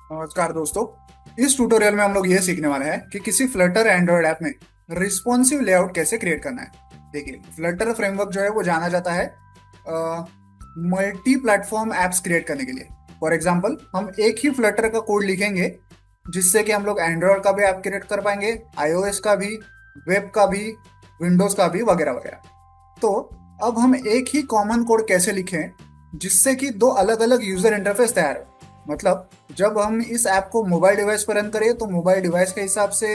नमस्कार दोस्तों। इस ट्यूटोरियल में हम लोग ये सीखने वाले हैं कि किसी फ्लटर एंड्रॉयड ऐप में रिस्पॉन्सिव लेआउट कैसे क्रिएट करना है। देखिए, फ्लटर फ्रेमवर्क जो है वो जाना जाता है मल्टी प्लेटफॉर्म एप्स क्रिएट करने के लिए। फॉर एग्जांपल, हम एक ही फ्लटर का कोड लिखेंगे जिससे कि हम लोग एंड्रॉयड का भी ऐप क्रिएट कर पाएंगे, आईओएस का भी, वेब का भी, विंडोज का भी, वगैरह वगैरह। तो अब हम एक ही कॉमन कोड कैसे लिखें जिससे कि दो अलग अलग यूजर इंटरफेस तैयार हो। मतलब जब हम इस ऐप को मोबाइल डिवाइस पर रन करें तो मोबाइल डिवाइस के हिसाब से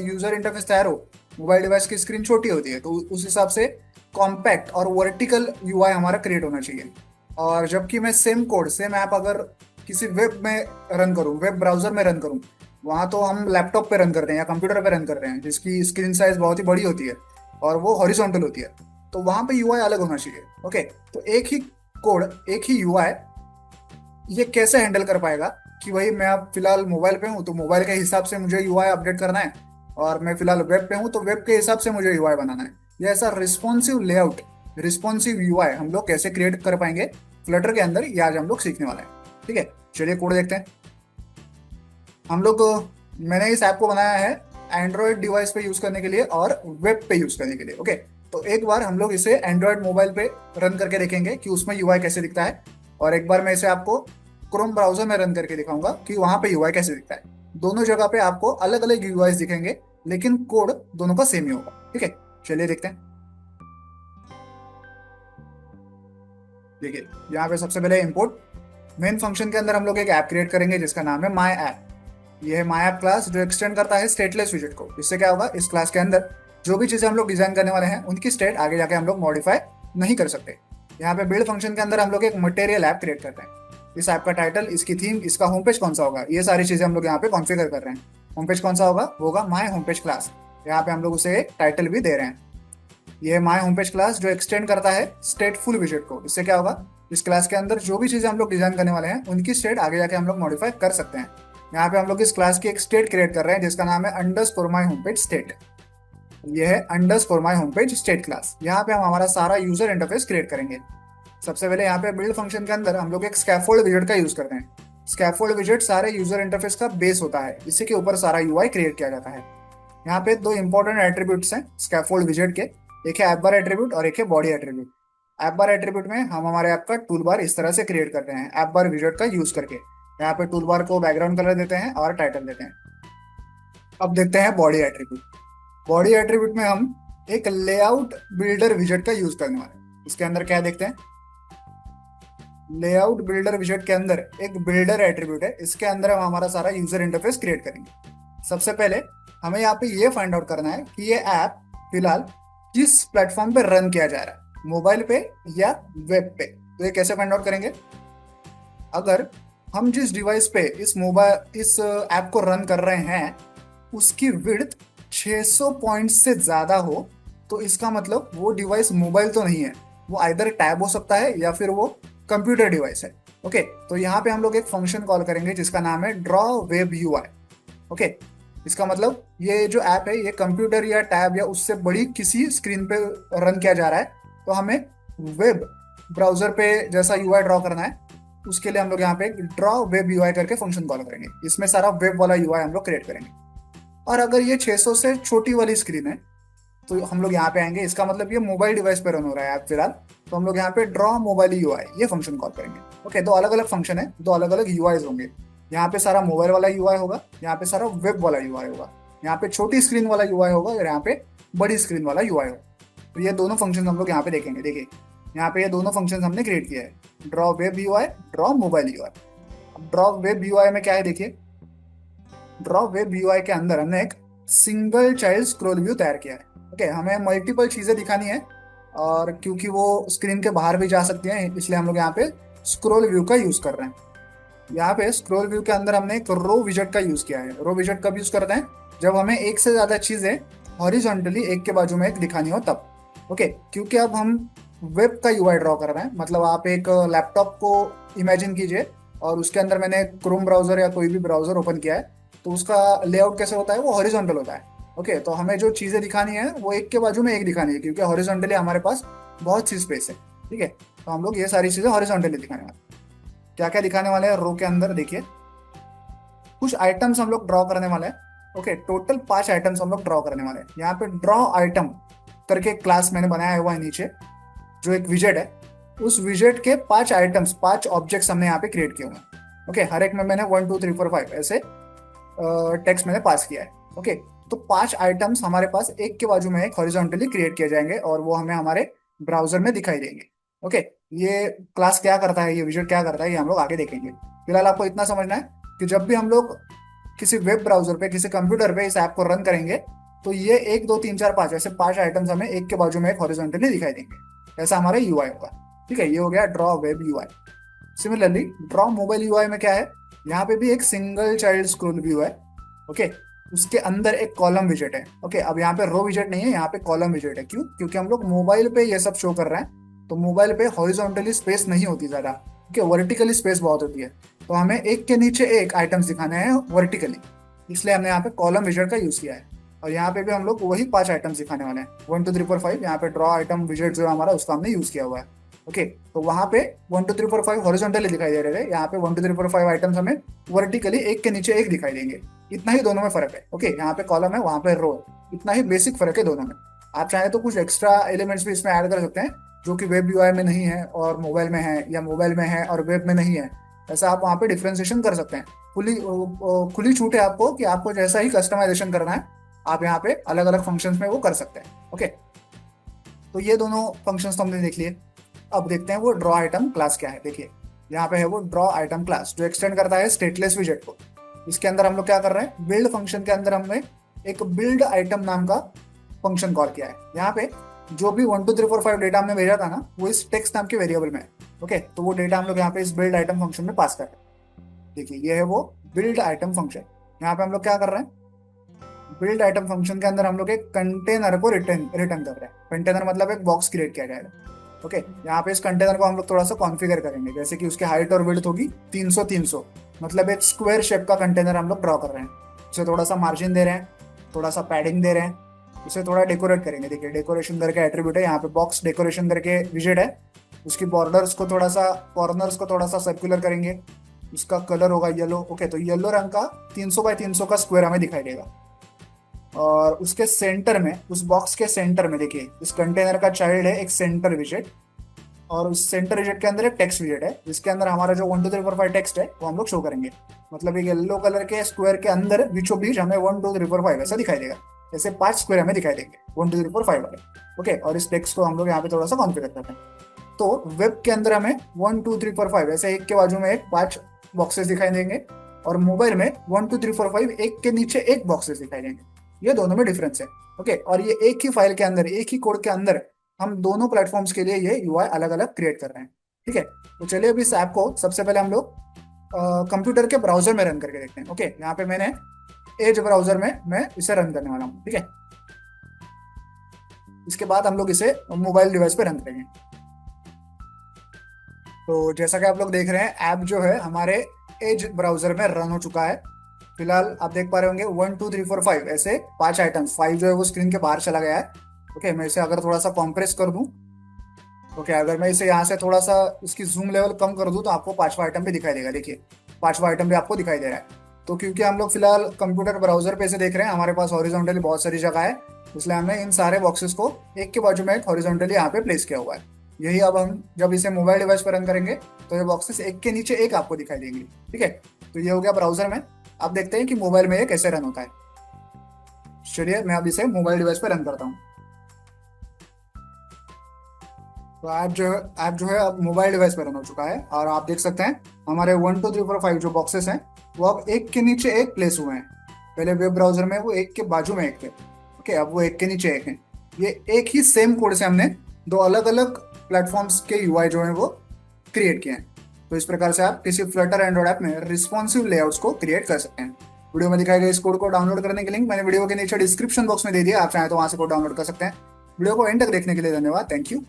यूजर इंटरफेस तैयार हो। मोबाइल डिवाइस की स्क्रीन छोटी होती है तो उस हिसाब से कॉम्पैक्ट और वर्टिकल यूआई हमारा क्रिएट होना चाहिए। और जबकि मैं सेम कोड सेम ऐप अगर किसी वेब में रन करूं, वेब ब्राउजर में रन करूं, वहां तो हम लैपटॉप पे रन करते हैं या कंप्यूटर पे रन करते हैं जिसकी स्क्रीन साइज बहुत ही बड़ी होती है और वो हॉरिजॉन्टल होती है। तो वहां पे यूआई अलग होना चाहिए। ओके, तो एक ही कोड, एक ही यूआई ये कैसे हैंडल कर पाएगा कि भाई मैं अब फिलहाल मोबाइल पे हूँ तो मोबाइल के हिसाब से मुझे यूआई अपडेट करना है, और मैं फिलहाल वेब पे हूँ तो वेब के हिसाब से मुझे यूआई बनाना है। ये ऐसा रिस्पॉन्सिव लेआउट, रिस्पॉन्सिव यूआई हम लोग कैसे क्रिएट कर पाएंगे फ्लटर के अंदर, ये आज हम लोग सीखने वाले हैं। ठीक है, चलिए कोड देखते हैं। हम लोग मैंने इस ऐप को बनाया है एंड्रॉयड डिवाइस पे यूज करने के लिए और वेब पे यूज करने के लिए। ओके, तो एक बार हम लोग इसे एंड्रॉयड मोबाइल पे रन करके देखेंगे कि उसमें यूआई कैसे दिखता है, और एक बार मैं इसे आपको क्रोम ब्राउजर में रन करके दिखाऊंगा कि वहां पे यूआई कैसे दिखता है। दोनों जगह पे आपको अलग अलग यूआई दिखेंगे लेकिन कोड दोनों का सेम ही होगा। ठीक है, चलिए देखते हैं। देखिए, यहाँ पे सबसे पहले इंपोर्ट मेन फंक्शन के अंदर हम लोग एक ऐप क्रिएट करेंगे जिसका नाम है माई ऐप। ये है माई ऐप क्लास जो एक्सटेंड करता है स्टेटलेस विजेट को। इससे क्या होगा, इस क्लास के अंदर जो भी चीजें हम लोग डिजाइन करने वाले हैं उनकी स्टेट आगे जाके हम लोग मॉडिफाई नहीं कर सकते। यहाँ पे बिल्ड फंक्शन के अंदर हम लोग एक मटेरियल ऐप क्रिएट करते हैं। इस ऐप का टाइटल, इसकी थीम, इसका होम पेज कौन सा होगा, ये सारी चीजें हम लोग यहाँ पे कॉन्फ़िगर कर रहे हैं। होम पेज कौन सा होगा, वो होगा माई होम पेज क्लास। यहाँ पे हम लोग उसे एक टाइटल भी दे रहे हैं। ये माई होम पेज क्लास जो एक्सटेंड करता है स्टेटफुल विजेट को। इससे क्या होगा, इस क्लास के अंदर जो भी चीजें हम लोग डिजाइन करने वाले हैं उनकी स्टेट आगे जाके हम लोग मॉडिफाई कर सकते हैं। यहाँ पे हम लोग इस क्लास की एक स्टेट क्रिएट कर रहे हैं जिसका नाम है underscore my home page state. ये है underscore my home page state class. यहाँ पे हम हमारा सारा यूजर इंटरफेस क्रिएट करेंगे। सबसे पहले यहाँ पे बिल्ड फंक्शन के अंदर हम लोग एक स्कैफोल्ड विजेट का यूज करते हैं। स्कैफोल्ड विजेट सारे यूजर इंटरफेस का बेस होता है, इसी के ऊपर सारा यूआई क्रिएट किया जाता है। यहाँ पे दो इंपॉर्टेंट एट्रीब्यूट्स हैं स्कैफोल्ड विजेट के। एक है ऐप बार एट्रीब्यूट और एक है बॉडी एट्रीब्यूट। ऐप बार एट्रीब्यूट में हम हमारे ऐप का टूल बार इस तरह से क्रिएट करते हैं ऐप बार विजेट का यूज करके। यहाँ पे टूल बार को बैकग्राउंड कलर देते हैं और टाइटल देते हैं। अब देखते हैं बॉडी एट्रीब्यूट। बॉडी एट्रीब्यूट में हम एक लेआउट बिल्डर विजेट का यूज करने वाले हैं। इसके अंदर क्या देखते हैं, लेआउट बिल्डर विजेट के अंदर एक बिल्डर एट्रीब्यूट है। इसके अंदर हम हमारा सारा यूजर इंटरफेस क्रिएट करेंगे। सबसे पहले हमें यहाँ पे ये फाइंड आउट करना है कि ये ऐप फिलहाल किस प्लेटफॉर्म पे रन किया जा रहा है, मोबाइल पे या वेब पे। तो ये कैसे फाइंड आउट करेंगे, अगर हम जिस डिवाइस पे इस ऐप को रन कर रहे हैं उसकी विड्थ 600 पॉइंट से ज्यादा हो तो इसका मतलब वो डिवाइस मोबाइल तो नहीं है, वो आइदर टैब हो सकता है या फिर वो कंप्यूटर डिवाइस है। ओके, तो यहाँ पे हम लोग एक फंक्शन कॉल करेंगे जिसका नाम है ड्रॉ वेब यूआई। ओके, इसका मतलब ये जो ऐप है ये कंप्यूटर या टैब या उससे बड़ी किसी स्क्रीन पे रन किया जा रहा है, तो हमें वेब ब्राउजर पे जैसा यूआई ड्रॉ करना है। उसके लिए हम लोग यहाँ पे ड्रॉ वेब यूआई करके फंक्शन कॉल करेंगे। इसमें सारा वेब वाला यूआई हम लोग क्रिएट करेंगे। और अगर ये 600 से छोटी वाली स्क्रीन है तो हम लोग यहाँ पे आएंगे, इसका मतलब ये मोबाइल डिवाइस पे रन हो रहा है ऐप फिलहाल, तो हम लोग यहाँ पे ड्रॉ मोबाइल यूआई ये फंक्शन कॉल करेंगे। ओके, दो अलग अलग फंक्शन है, दो अलग अलग यूआईज होंगे। यहाँ पे सारा मोबाइल वाला यूआई होगा, यहाँ पे सारा वेब वाला यूआई होगा। यहाँ पे छोटी स्क्रीन वाला यूआई होगा और यहाँ पे बड़ी स्क्रीन वाला यूआई होगा। तो ये दोनों फंक्शन हम लोग यहाँ पे देखेंगे। देखिए, यहाँ पे ये दोनों फंक्शन हमने क्रिएट किया है, draw web UI, draw mobile UI. Draw web UI में क्या है, देखिए ड्रॉ वेब यूआई के अंदर हमने एक सिंगल चाइल्ड स्क्रॉल व्यू तैयार किया है। ओके, हमें मल्टीपल चीजें दिखानी है और क्योंकि वो स्क्रीन के बाहर भी जा सकती हैं इसलिए हम लोग यहाँ पे स्क्रॉल व्यू का यूज कर रहे हैं। यहाँ पे स्क्रॉल व्यू के अंदर हमने एक रो विजेट का यूज किया है। रो विजेट कब यूज करते हैं, जब हमें एक से ज्यादा चीजें हॉरिजॉन्टली एक के बाजू में एक दिखानी हो तब। ओके, क्योंकि अब हम वेब का यूआई ड्रॉ कर रहे हैं, मतलब आप एक लैपटॉप को इमेजिन कीजिए और उसके अंदर मैंने क्रोम ब्राउजर या कोई भी ब्राउजर ओपन किया है, तो उसका लेआउट कैसे होता है, वो हॉरिजॉन्टल होता है। ओके, तो हमें जो चीजें दिखानी है वो एक के बाजू में एक दिखानी है क्योंकि हॉरिजॉन्टली हमारे पास बहुत सी स्पेस है। ठीक है, तो हम लोग ये सारी चीजें हॉरिजॉन्टली दिखाने वाले हैं। क्या क्या दिखाने वाले हैं रो के अंदर, देखिए कुछ आइटम्स हम लोग ड्रॉ करने वाले हैं। ओके, टोटल 5 आइटम्स हम लोग ड्रॉ करने वाले हैं। यहाँ पे ड्रॉ आइटम करके क्लास मैंने बनाया हुआ है नीचे, जो एक विजेट है। उस विजेट के 5 आइटम्स, 5 ऑब्जेक्ट्स हमने यहाँ पे क्रिएट किए हुए हैं। ओके, हर एक में मैंने 1 2 3 4 5 ऐसे टेक्स्ट मैंने पास किया है। ओके, तो 5 आइटम्स हमारे पास एक के बाजू में एक हॉरिजॉन्टली क्रिएट किए जाएंगे और वो हमें हमारे ब्राउजर में दिखाई देंगे। ओके, ये क्लास क्या करता है, ये विजेट क्या करता है, ये हम लोग आगे देखेंगे। फिलहाल आपको इतना समझना है कि जब भी हम लोग किसी वेब ब्राउजर पे, किसी कंप्यूटर पे इस ऐप को रन करेंगे, तो ये 1 2 3 4 5 ऐसे 5 आइटम्स हमें एक के बाजू में एक हॉरिजॉन्टली दिखाई देंगे। ऐसा हमारा यूआई होगा। ठीक है, ये हो गया draw web UI. Similarly draw mobile UI में क्या है, यहाँ पे भी एक सिंगल चाइल्ड स्क्रोल व्यू है। ओके, उसके अंदर एक कॉलम विजेट है। ओके, अब यहाँ पे रो विजेट नहीं है, यहाँ पे कॉलम विजेट है। क्यों? क्योंकि हम लोग मोबाइल पे ये सब शो कर रहे हैं, तो मोबाइल पे हॉरिजॉन्टली स्पेस नहीं होती ज्यादा, ओके, वर्टिकली स्पेस बहुत होती है। तो हमें एक के नीचे एक आइटम्स दिखाने हैं वर्टिकली, इसलिए हमने यहाँ पे कॉलम विजेट का यूज किया है। और यहाँ पे भी हम लोग वही 5 आइटम्स दिखाने वाले हैं, 1 2 3 4 5। यहाँ पे ड्रॉ आइटम विजेट जो है हमारा, उसका हमने यूज किया हुआ है। ओके, तो वहां पे 1 2 3 4 5 हॉरिजॉन्टली दिखाई दे रहे थे, यहाँ पे 1 2 3 4 5 आइटम्स हमें वर्टिकली एक के नीचे एक दिखाई देंगे। इतना ही दोनों में फर्क है। ओके, यहाँ पे कॉलम है, वहां पे रो है, इतना ही बेसिक फर्क है दोनों में। आप चाहे तो कुछ एक्स्ट्रा एलिमेंट्स भी इसमें ऐड कर सकते हैं, जो कि वेब यूआई में नहीं है और मोबाइल में है, या मोबाइल में है और वेब में नहीं है। ऐसा आप वहाँ पे डिफ्रेंसिएशन कर सकते हैं। खुली खुली छूट है आपको कि आपको जैसा ही कस्टमाइजेशन करना है, आप यहाँ पे अलग अलग फंक्शंस में वो कर सकते हैं। ओके, तो ये दोनों फंक्शंस तो हमने देख लिए। अब देखते हैं वो ड्रॉ आइटम क्लास क्या है। देखिए, यहाँ पे है वो ड्रॉ आइटम क्लास, जो एक्सटेंड करता है स्टेटलेस विजेट को। इसके अंदर हम लोग क्या कर रहे हैं, बिल्ड फंक्शन के अंदर हमने एक बिल्ड आइटम नाम का फंक्शन कॉल किया है। यहाँ पे जो भी 1 2 3 4 5 डेटा हमने भेजा था ना, वो इस टेक्स्ट नाम के वेरिएबल में है। ओके, तो वो डेटा हम लोग यहाँ पे इस बिल्ड आइटम फंक्शन में पास कर रहे हैं। देखिए, ये है वो बिल्ड आइटम फंक्शन। यहाँ पे हम लोग क्या कर रहे हैं, बिल्ड आइटम फंक्शन के अंदर हम लोग एक कंटेनर को रिटर्न रिटर्न कर रहे हैं। कंटेनर मतलब एक बॉक्स क्रिएट किया जाएगा। ओके, यहाँ पे इस कंटेनर को हम लोग थोड़ा सा कॉन्फ़िगर करेंगे, जैसे कि उसकी हाइट और विड्थ होगी 300 300, मतलब एक स्क्वायर शेप का कंटेनर हम लोग ड्रॉ कर रहे हैं। उसे थोड़ा सा मार्जिन दे रहे हैं, थोड़ा सा पैडिंग दे रहे हैं, उसे थोड़ा डेकोरेट करेंगे। देखिए, डेकोरेशन करके एट्रीब्यूट है, यहाँ पे बॉक्स डेकोरेशन करके विजेट है। उसकी बॉर्डर्स को थोड़ा सा, कॉर्नर्स को थोड़ा सा सर्कुलर करेंगे। उसका कलर होगा येलो। ओके, तो येलो रंग का 300 बाय 300 का स्क्वायर हमें दिखाई देगा। और उसके सेंटर में, उस बॉक्स के सेंटर में देखिए, इस कंटेनर का चाइल्ड है एक सेंटर विजेट, और उस सेंटर विजेट के अंदर एक टेक्स्ट विजेट है, जिसके अंदर हमारा जो 1 2 3 4 5 टेक्स्ट है वो हम लोग शो करेंगे। मतलब एक येलो कलर के स्क्वायर के अंदर बीचों बीच हमें 1 2 3 4 5 ऐसा दिखाई देगा। ऐसे 5 स्क्वायर हमें दिखाई देंगे 1 2 3 4 5 वाले। ओके, और इस टेक्स्ट को हम लोग यहाँ पे थोड़ा सा कॉन्फ़िगर करते हैं। तो वेब के अंदर हमें 1 2 3 4 5 ऐसे एक के बाजू में एक 5 बॉक्सेस दिखाई देंगे, और मोबाइल में 1 2 3 4 5 एक के नीचे एक बॉक्सेस दिखाई देंगे। ये दोनों में डिफरेंस है। ओके, और ये एक ही फाइल के अंदर, एक ही कोड के अंदर हम दोनों प्लेटफॉर्म्स के लिए ये यूआई अलग अलग क्रिएट कर रहे हैं। ठीक है, तो चलिए अभी इस ऐप को सबसे पहले हम लोग कंप्यूटर के ब्राउजर में रन करके देखते हैं। ओके, यहाँ पे मैंने एज ब्राउजर में मैं इसे रन करने वाला हूँ। ठीक है, इसके बाद हम लोग इसे मोबाइल डिवाइस पे रन करेंगे। तो जैसा कि आप लोग देख रहे हैं, ऐप जो है हमारे एज ब्राउजर में रन हो चुका है। फिलहाल आप देख पा रहे होंगे 1 2 3 4 5 ऐसे 5 आइटम्स, 5 जो है वो स्क्रीन के बाहर चला गया है। ओके, मैं इसे अगर थोड़ा सा कॉम्प्रेस कर दूं, ओके, अगर मैं इसे यहाँ से थोड़ा सा इसकी जूम लेवल कम कर दूं, तो आपको 5वां आइटम भी दिखाई देगा। देखिए, 5वां आइटम भी आपको दिखाई दे रहा है। तो क्योंकि हम लोग फिलहाल कंप्यूटर ब्राउजर पे इसे देख रहे हैं, हमारे पास हॉरिजॉन्टली बहुत सारी जगह है, इसलिए हमने इन सारे बॉक्सेस को एक के बाजू में एक हॉरिजॉन्टली यहाँ पे प्लेस किया हुआ है। यही अब हम जब इसे मोबाइल डिवाइस पर रन करेंगे, तो ये बॉक्सेस एक के नीचे एक आपको दिखाई देंगे। ठीक है, तो ये हो गया ब्राउजर में। अब देखते हैं कि मोबाइल में ये कैसे रन होता है। चलिए, मैं अब इसे मोबाइल डिवाइस पर रन करता हूँ। तो ऐप जो है अब मोबाइल डिवाइस पर रन हो चुका है, और आप देख सकते हैं हमारे 1 2 3 4 5 जो बॉक्सेस हैं वो अब एक के नीचे एक प्लेस हुए हैं। पहले वेब ब्राउजर में वो एक के बाजू में एक थे। ओके, अब वो एक के नीचे एक हैं। ये एक ही सेम कोड से हमने 2 अलग अलग प्लेटफॉर्म्स के यूआई जो है वो क्रिएट किए हैं। तो इस प्रकार से आप किसी फ्लटर एंड्रॉइड ऐप में रिस्पॉन्सिव लेआउट्स को क्रिएट कर सकते हैं। वीडियो में दिखाए गए इस कोड को डाउनलोड करने के लिंक मैंने वीडियो के नीचे डिस्क्रिप्शन बॉक्स में दे दिया, आप चाहें तो वहां से कोड डाउनलोड कर सकते हैं। वीडियो को एंड तक देखने के लिए धन्यवाद। Thank you.